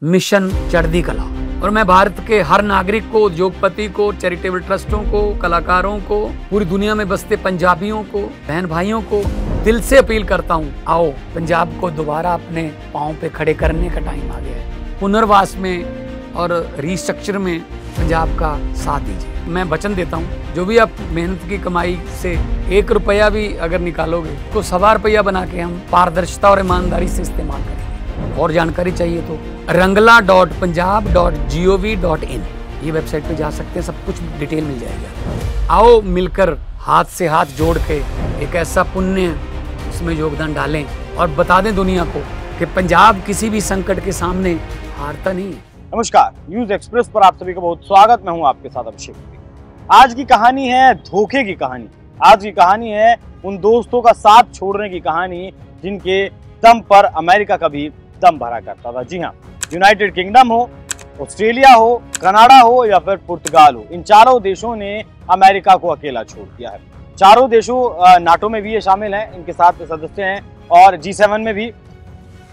Mission चढ़ती कला। और मैं भारत के हर नागरिक को, उद्योगपति को, चैरिटेबल ट्रस्टों को, कलाकारों को, पूरी दुनिया में बसते पंजाबियों को, बहन भाइयों को दिल से अपील करता हूँ, आओ पंजाब को दोबारा अपने पाँव पे खड़े करने का टाइम आ गया है। पुनर्वास में और रिस्ट्रक्चर में पंजाब का साथ दीजिए। मैं वचन देता हूँ, जो भी आप मेहनत की कमाई से 1 रुपया भी अगर निकालोगे तो 1.25 रुपया बना के हम पारदर्शिता और ईमानदारी से इस्तेमाल करेंगे। और जानकारी चाहिए तो rangla.punjab.gov.in ये वेबसाइट पे जा सकते हैं, सब कुछ डिटेल मिल जाएगा। आओ मिलकर हाथ से हाथ जोड़ के एक ऐसा पुण्य इसमें योगदान डालें और बता दें दुनिया को कि पंजाब किसी भी संकट के सामने हारता नहीं है। नमस्कार, न्यूज एक्सप्रेस पर आप सभी का बहुत स्वागत। मैं हूं आपके साथ अभिषेक। आज की कहानी है धोखे की कहानी। आज की कहानी है उन दोस्तों का साथ छोड़ने की कहानी जिनके दम पर अमेरिका का भी दम भरा करता था। जी हाँ, यूनाइटेड किंगडम हो, ऑस्ट्रेलिया हो, कनाडा हो या फिर पुर्तगाल हो, इन चारों देशों ने अमेरिका को अकेला छोड़ दिया है। चारों देशों नाटो में भी ये शामिल हैं, इनके साथ सदस्य हैं, और G7 में भी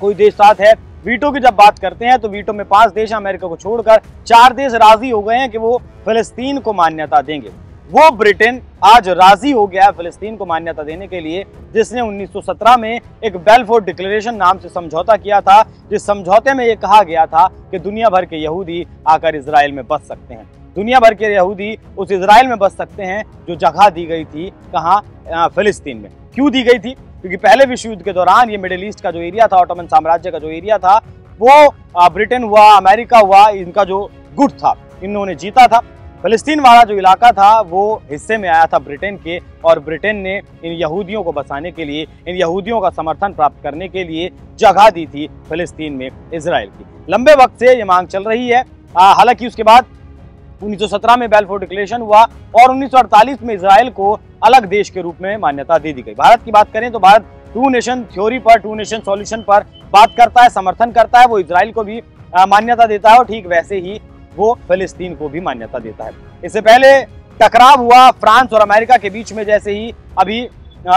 कोई देश साथ है। वीटो की जब बात करते हैं तो वीटो में 5 देश अमेरिका को छोड़कर 4 देश राजी हो गए हैं कि वो फिलिस्तीन को मान्यता देंगे। वो ब्रिटेन आज राजी हो गया है फिलिस्तीन को मान्यता देने के लिए, जिसने 1917 में एक बेलफोर डिक्लेरेशन नाम से समझौता किया था, जिस समझौते में ये कहा गया था कि दुनिया भर के यहूदी आकर इजराइल में बस सकते हैं। दुनिया भर के यहूदी उस इजराइल में बस सकते हैं जो जगह दी गई थी, कहाँ, फिलिस्तीन में। क्यों दी गई थी? क्योंकि पहले विश्व युद्ध के दौरान ये मिडिल ईस्ट का जो एरिया था, ऑटोमन साम्राज्य का जो एरिया था, वो ब्रिटेन हुआ, अमेरिका हुआ, इनका जो गुट था इन्होंने जीता था। फिलिस्तीन वाला जो इलाका था वो हिस्से में आया था ब्रिटेन के, और ब्रिटेन ने इन यहूदियों को बसाने के लिए, इन यहूदियों का समर्थन प्राप्त करने के लिए जगह दी थी फिलिस्तीन में इजराइल की। लंबे वक्त से ये मांग चल रही है। हालांकि उसके बाद 1917 में बेलफोर डिक्लेरेशन हुआ और 1948 में इजराइल को अलग देश के रूप में मान्यता दे दी गई। भारत की बात करें तो भारत 2 नेशन थ्योरी पर, 2 नेशन सॉल्यूशन पर बात करता है, समर्थन करता है। वो इजराइल को भी मान्यता देता है और ठीक वैसे ही वो फिलिस्तीन को भी मान्यता देता है। इससे पहले टकराव हुआ फ्रांस और अमेरिका के बीच में, जैसे ही अभी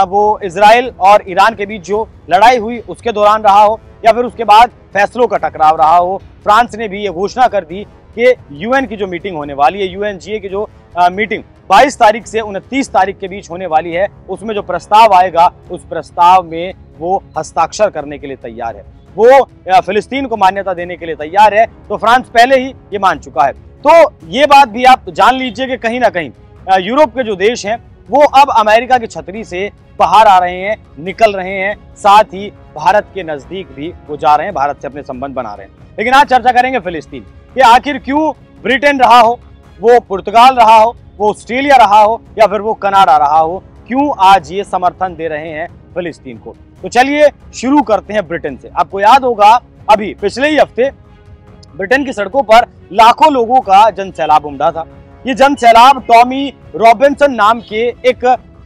वो इजराइल और ईरान के बीच जो लड़ाई हुई उसके दौरान रहा हो, या फिर उसके बाद फैसलों का टकराव रहा हो। फ्रांस ने भी ये घोषणा कर दी कि यूएन की जो मीटिंग होने वाली है, UNGA की जो मीटिंग 22 तारीख से 29 तारीख के बीच होने वाली है, उसमें जो प्रस्ताव आएगा उस प्रस्ताव में वो हस्ताक्षर करने के लिए तैयार है, वो फिलिस्तीन को मान्यता देने के लिए तैयार है। तो फ्रांस पहले ही ये मान चुका है। तो ये बात भी आप जान लीजिए कि कहीं ना कहीं यूरोप के जो देश हैं वो अब अमेरिका की छतरी से बाहर आ रहे हैं, निकल रहे हैं, साथ ही भारत के नजदीक भी वो जा रहे हैं, भारत से अपने संबंध बना रहे हैं। लेकिन आज चर्चा करेंगे फिलिस्तीन कि आखिर क्यों ब्रिटेन रहा हो, वो पुर्तगाल रहा हो, वो ऑस्ट्रेलिया रहा हो या फिर वो कनाडा रहा हो, क्यों आज ये समर्थन दे रहे हैं फिलिस्तीन को। तो चलिए शुरू करते हैं ब्रिटेन से। आपको याद होगा अभी पिछले ही हफ्ते ब्रिटेन की सड़कों पर लाखों लोगों का जनसैलाब उमड़ा था। ये जनसैलाब टॉमी रॉबिन्सन नाम के एक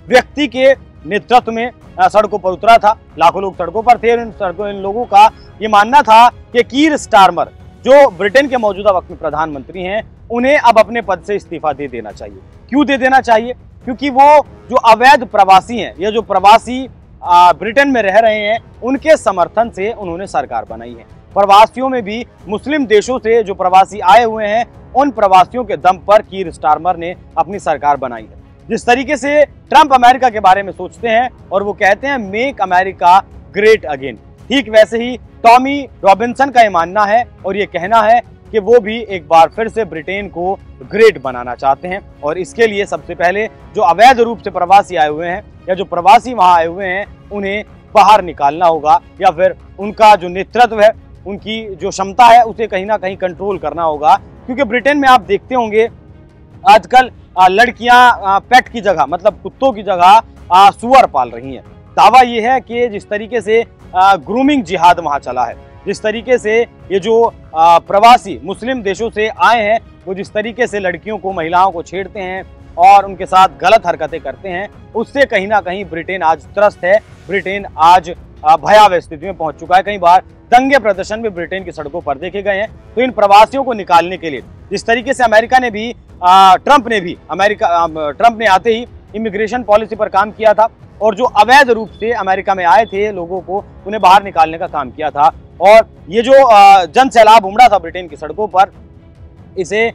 व्यक्ति के नेतृत्व में सड़कों पर उतरा था। लाखों लोग सड़कों पर थे। इन लोगों का ये मानना था कि कीर स्टारमर, जो ब्रिटेन के मौजूदा वक्त में प्रधानमंत्री हैं, उन्हें अब अपने पद से इस्तीफा दे देना चाहिए। क्यों दे देना चाहिए? क्योंकि वो जो अवैध प्रवासी हैं, या जो प्रवासी ब्रिटेन में रह रहे हैं, उनके समर्थन से उन्होंने सरकार बनाई है। प्रवासियों में भी मुस्लिम देशों से जो प्रवासी आए हुए हैं, उन प्रवासियों के दम पर कीर स्टारमर ने अपनी सरकार बनाई है। जिस तरीके से ट्रंप अमेरिका के बारे में सोचते हैं और वो कहते हैं मेक अमेरिका ग्रेट अगेन, ठीक वैसे ही टॉमी रॉबिन्सन का ये मानना है और ये कहना है कि वो भी एक बार फिर से ब्रिटेन को ग्रेट बनाना चाहते हैं। और इसके लिए सबसे पहले जो अवैध रूप से प्रवासी आए हुए हैं, या जो प्रवासी वहां आए हुए हैं, उन्हें बाहर निकालना होगा, या फिर उनका जो नेतृत्व है, उनकी जो क्षमता है, उसे कहीं ना कहीं कंट्रोल करना होगा। क्योंकि ब्रिटेन में आप देखते होंगे आजकल लड़कियां पेट की जगह, मतलब कुत्तों की जगह सुअर पाल रही हैं। दावा यह है कि जिस तरीके से ग्रूमिंग जिहाद वहां चला है, जिस तरीके से ये जो प्रवासी मुस्लिम देशों से आए हैं, वो जिस तरीके से लड़कियों को, महिलाओं को छेड़ते हैं और उनके साथ गलत हरकतें करते हैं, उससे कहीं ना कहीं ब्रिटेन आज त्रस्त है। ब्रिटेन आज भयावह स्थिति में पहुंच चुका है। कई बार दंगे प्रदर्शन भी ब्रिटेन की सड़कों पर देखे गए हैं। तो इन प्रवासियों को निकालने के लिए जिस तरीके से अमेरिका ने भी, ट्रंप ने आते ही इमिग्रेशन पॉलिसी पर काम किया था और जो अवैध रूप से अमेरिका में आए थे लोगों को, उन्हें बाहर निकालने का काम किया था, और ये जो जन सैलाब उमड़ा था ब्रिटेन की सड़कों पर, इसे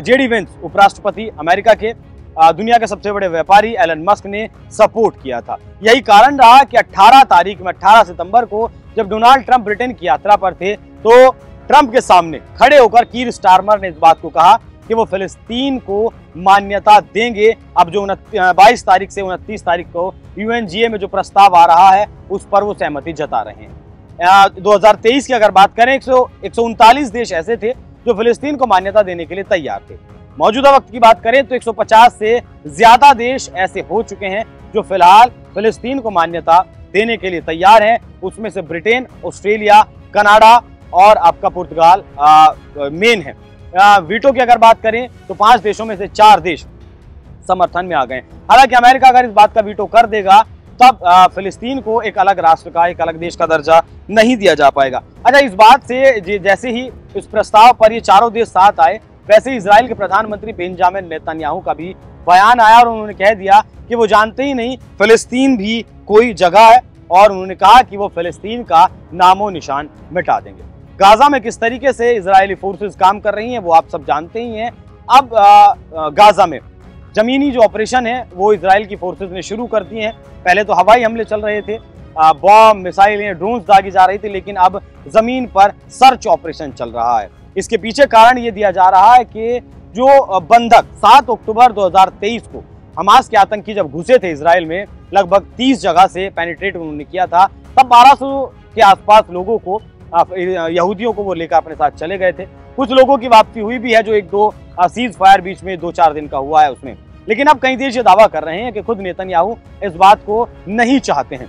जेडी वेंस उपराष्ट्रपति अमेरिका के, दुनिया के सबसे बड़े व्यापारी एलन मस्क ने सपोर्ट किया था। यही कारण रहा कि 18 सितंबर को जब डोनाल्ड ट्रंप ब्रिटेन की यात्रा पर थे तो ट्रंप के सामने खड़े होकर कीर स्टारमर ने इस बात को कहा कि वो फिलिस्तीन को मान्यता देंगे। अब जो 22 तारीख से 29 तारीख को यूएनजीए में जो प्रस्ताव आ रहा है उस पर वो सहमति जता रहे हैं। 2023 की अगर बात करें, 139 देश ऐसे थे जो फिलिस्तीन को मान्यता देने के लिए तैयार थे। मौजूदा वक्त की बात करें तो 150 से ज्यादा देश ऐसे हो चुके हैं जो फिलहाल फिलिस्तीन को मान्यता देने के लिए तैयार हैं। उसमें से ब्रिटेन, ऑस्ट्रेलिया, कनाडा और आपका पुर्तगाल मेन है। वीटो की अगर बात करें तो 5 देशों में से 4 देश समर्थन में आ गए। हालांकि अमेरिका अगर इस बात का वीटो कर देगा तब फिलिस्तीन को एक अलग राष्ट्र का, एक अलग देश का दर्जा नहीं दिया जा पाएगा। अच्छा, इस बात से जैसे ही इस प्रस्ताव पर ये चारों देश साथ आए, वैसे ही इजराइल के प्रधानमंत्री बेंजामिन नेतन्याहू का भी बयान आया और उन्होंने कह दिया कि वो जानते ही नहीं फिलिस्तीन भी कोई जगह है, और उन्होंने कहा कि वो फिलिस्तीन का नामो निशान मिटा देंगे। गाजा में किस तरीके से इजरायली फोर्सेस काम कर रही हैं वो आप सब जानते ही हैं। अब गाजा में जमीनी जो ऑपरेशन है वो इजराइल की फोर्सेस ने शुरू कर दिए हैं। पहले तो हवाई हमले चल रहे थे, बॉम्ब, मिसाइलें, ड्रोन्स दागी जा रही थी, लेकिन अब जमीन पर सर्च ऑपरेशन चल रहा है। इसके पीछे कारण ये दिया जा रहा है कि जो बंधक 7 अक्टूबर 2023 को हमास के आतंकी जब घुसे थे इजराइल में, लगभग 30 जगह से पेनिट्रेट उन्होंने किया था, तब 1200 के आसपास लोगों को, यहूदियों को वो लेकर अपने साथ चले गए थे। कुछ लोगों की वापसी हुई भी है, जो 1-2 सीज फायर बीच में 2-4 दिन का हुआ है उसमें। लेकिन अब कई देश ये दावा कर रहे हैं कि खुद नेतन्याहू इस बात को नहीं चाहते हैं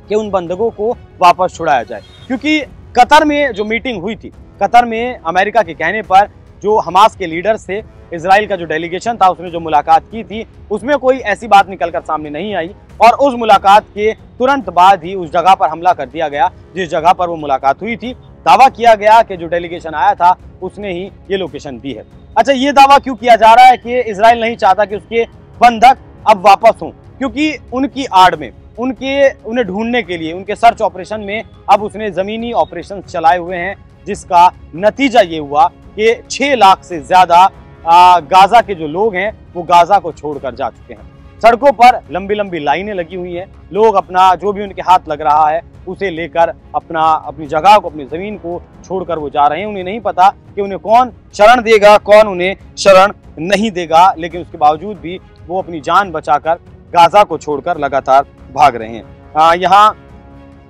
कि उन बंधकों को वापस छुड़ाया जाए, क्योंकि कतर में जो मीटिंग हुई थी, कतर में अमेरिका के कहने पर जो हमास के लीडर्स थे, इजराइल का जो डेलीगेशन था, उसने जो मुलाकात की थी, उसमें कोई ऐसी बात निकलकर सामने नहीं आई और उस मुलाकात के तुरंत बाद ही उस जगह पर हमला कर दिया गया जिस जगह पर वो मुलाकात हुई थी। दावा किया गया कि जो डेलीगेशन आया था उसने ही ये लोकेशन दी है। अच्छा, ये दावा क्यों किया जा रहा है कि इजराइल नहीं चाहता कि उसके बंधक अब वापस हों? क्योंकि उनकी आड़ में उन्हें ढूंढने के लिए उनके सर्च ऑपरेशन में अब उसने जमीनी ऑपरेशन चलाए हुए हैं, जिसका नतीजा ये हुआ कि 6 लाख से ज्यादा गाजा के जो लोग हैं वो गाजा को छोड़कर जा चुके हैं। सड़कों पर लंबी लंबी लाइनें लगी हुई हैं, लोग अपना जो भी उनके हाथ लग रहा है उसे लेकर अपनी जगह को, अपनी जमीन को छोड़कर वो जा रहे हैं। उन्हें नहीं पता कि उन्हें कौन शरण देगा, कौन उन्हें शरण नहीं देगा, लेकिन उसके बावजूद भी वो अपनी जान बचाकर गाजा को छोड़कर लगातार भाग रहे हैं। यहाँ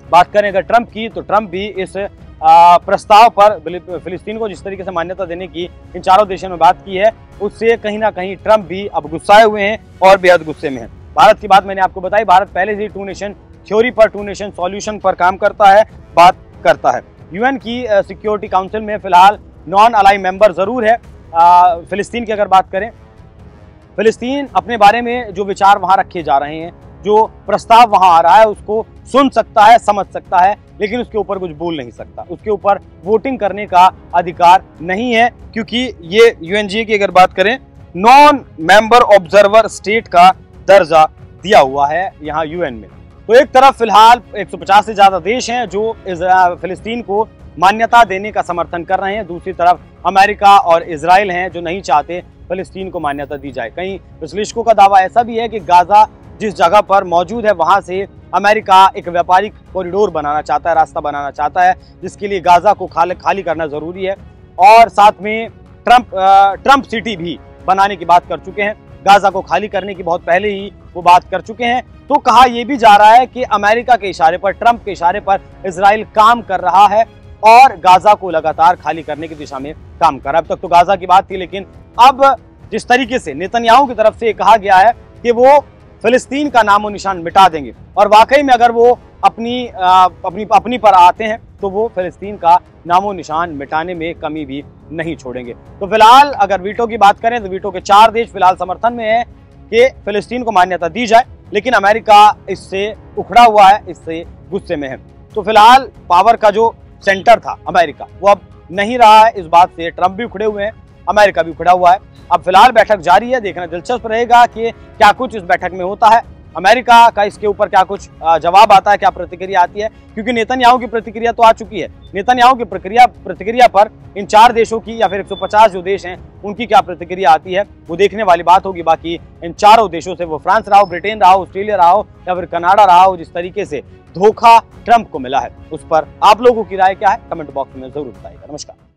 बात करें अगर ट्रंप की, तो ट्रंप भी इस प्रस्ताव पर फिलिस्तीन को जिस तरीके से मान्यता देने की इन चारों देशों में बात की है, उससे कहीं ना कहीं ट्रंप भी अब गुस्साए हुए हैं और बेहद गुस्से में हैं। भारत की बात मैंने आपको बताई, भारत पहले से ही 2 नेशन थ्योरी पर, 2 नेशन सॉल्यूशन पर काम करता है, बात करता है। यूएन की सिक्योरिटी काउंसिल में फिलहाल नॉन अलाई मेंबर जरूर है। फिलिस्तीन की अगर बात करें, फिलिस्तीन अपने बारे में जो विचार वहां रखे जा रहे हैं, जो प्रस्ताव वहां आ रहा है, उसको सुन सकता है, समझ सकता है, लेकिन उसके ऊपर कुछ बोल नहीं सकता, उसके ऊपर वोटिंग करने का अधिकार नहीं है, क्योंकि ये यूएनजीए की अगर बात करें, नॉन मेंबर ऑब्जर्वर स्टेट का दर्जा दिया हुआ है यहाँ यूएन में। तो एक तरफ फिलहाल 150 से ज्यादा देश हैं जो फिलिस्तीन को मान्यता देने का समर्थन कर रहे हैं, दूसरी तरफ अमेरिका और इजराइल हैं जो नहीं चाहते फिलिस्तीन को मान्यता दी जाए। कई विश्लेषकों का दावा ऐसा भी है कि गाजा जिस जगह पर मौजूद है वहां से अमेरिका एक व्यापारिक कॉरिडोर बनाना चाहता है, रास्ता बनाना चाहता है, जिसके लिए गाजा को खाली करना जरूरी है, और साथ में ट्रंप सिटी भी बनाने की बात कर चुके हैं। गाजा को खाली करने की बहुत पहले ही वो बात कर चुके हैं। तो कहा यह भी जा रहा है कि अमेरिका के इशारे पर, ट्रंप के इशारे पर इजराइल काम कर रहा है और गाजा को लगातार खाली करने की दिशा में काम कर रहा है। अब तक तो गाजा की बात थी, लेकिन अब जिस तरीके से नेतन्याहू की तरफ से कहा गया है कि वो फिलिस्तीन का नामो निशान मिटा देंगे, और वाकई में अगर वो अपनी पर आते हैं तो वो फिलिस्तीन का नामो निशान मिटाने में कमी भी नहीं छोड़ेंगे। तो फिलहाल अगर वीटो की बात करें तो वीटो के 4 देश फिलहाल समर्थन में है कि फिलिस्तीन को मान्यता दी जाए, लेकिन अमेरिका इससे उखड़ा हुआ है, इससे गुस्से में है। तो फिलहाल पावर का जो सेंटर था अमेरिका, वो अब नहीं रहा है। इस बात से ट्रंप भी उखड़े हुए हैं, अमेरिका भी उखड़ा हुआ है। अब फिलहाल बैठक जारी है, देखना दिलचस्प रहेगा कि क्या कुछ इस बैठक में होता है। अमेरिका का इसके ऊपर क्या कुछ जवाब आता है, क्या प्रतिक्रिया आती है, क्योंकि नेतन्याहू की प्रतिक्रिया तो आ चुकी है। नेतन्याहू की प्रतिक्रिया पर इन 4 देशों की या फिर 150 जो देश हैं उनकी क्या प्रतिक्रिया आती है, वो देखने वाली बात होगी। बाकी इन चारों देशों से, वो फ्रांस रहा हो, ब्रिटेन रहा हो, ऑस्ट्रेलिया रहा हो या फिर कनाडा रहा हो, जिस तरीके से धोखा ट्रंप को मिला है, उस पर आप लोगों की राय क्या है, कमेंट बॉक्स में जरूर बताइएगा। नमस्कार।